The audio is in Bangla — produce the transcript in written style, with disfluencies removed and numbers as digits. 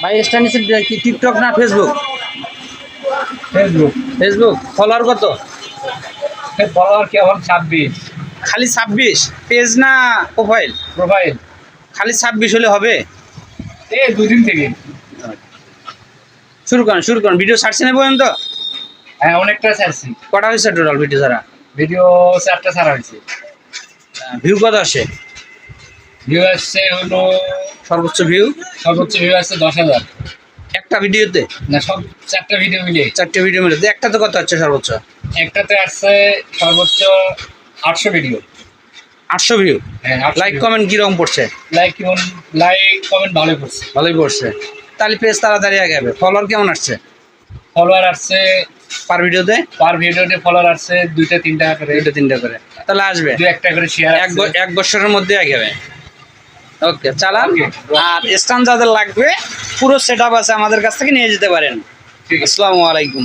ভাই স্ট্যান্ড কি টিকটক না ফেসবুক? ফেসবুক। ফেসবুক ফলোয়ার কত? ফলোয়ার কেমন 26 খালি 26? পেজ না প্রোফাইল? প্রোফাইল। খালি 26 হলে হবে? এই দুদিন থেকে। শুরু করুন ভিডিও ছাড়ছি না পর্যন্ত? হ্যাঁ অনেকটা ছাড়ছি। কটা হয়েছে টোটাল ভিডিও ছাড়া? ভিডিও 4টা ছাড়া হয়েছে। ভিউ কত আসে? ভিউ আসছে হলো সর্বোচ্চ ভিউ আসছে 10,000। একটা ভিডিওতে? না সব 4টা ভিডিও মিলে। 4টে ভিডিও মিলে একটা তো কত হচ্ছে সর্বোচ্চ? একটাতে আসছে সর্বোচ্চ 800 ভিডিও। 800 ভিউ। হ্যাঁ লাইক কমেন্ট কিরকম পড়ছে? লাইক কমেন্ট ভালোই করছে। ভালোই পড়ছে। তাহলে পেজ তাড়াতাড়ি আগে হবে। ফলোয়ার কেমন আসছে? ফলোয়ার আসছে পার ভিডিওতে ফলোয়ার আসছে 2-3টা করে। 2-3টা করে তাহলে আসবে। 2-1টা করে শেয়ার এক বছরের মধ্যে আগে হবে। ওকে চালান। আর স্ট্যান্ড যাদের লাগবে পুরো সেট আপ আছে আমাদের কাছ থেকে নিয়ে যেতে পারেন। ঠিক আছে। আসসালামু আলাইকুম।